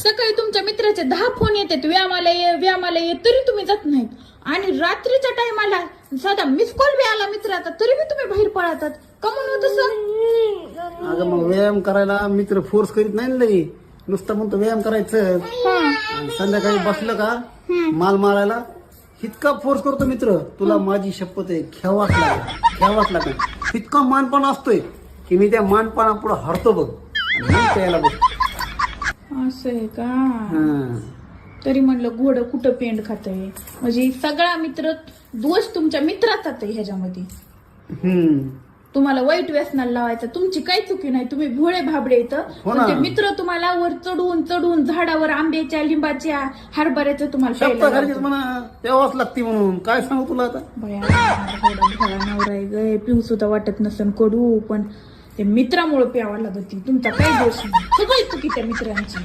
सकाळी तुमच्या मित्राचे 10 फोन येतात, व्यायामाला ये, तरी तुम्ही जात नाहीत. आणि रात्रीच्या टायमाला साधा मिस कॉल बी आला मित्राचा तरी बी तुम्ही बाहेर पळतात. का म्हणून तसं? अगं मग व्यायाम करायला मित्र फोर्स करीत नाही ना लई. नुसतं म्हणतो व्यायाम करायचं. आणि संध्याकाळी बसलं का माल मारायला इतका फोर्स करतो मित्र, तुला माझी शपथ आहे, घ्यावाच लागेल. इतका मानपण असतोय की मी त्या मानपणा पुढे हरतो बघ आणि मग प्यायला बघ. असं आहे का? तरी म्हणलं घोडं कुठं पेंड खातंय. म्हणजे सगळा मित्र दोष तुमच्या मित्राचाच आहे ह्याच्यामध्ये. तुम्हाला वाईट व्यसनाला लावायचं, तुमची काही चुकी नाही, तुम्ही भोळे भाबडे येतं. पण ते मित्र तुम्हाला वर चढून झाडावर आंब्याच्या, लिंबाच्या, हरभऱ्याचं तुम्हाला प्यावाच लागते म्हणून काय सांगू तुला आता. भोळा नवरा आहे ग, पिऊ सुद्धा वाटत नसन कडू, पण ते मित्रामुळे प्यावा लागत. तुमचा काही दोष नाही, सगळी चुकी त्या मित्रांची.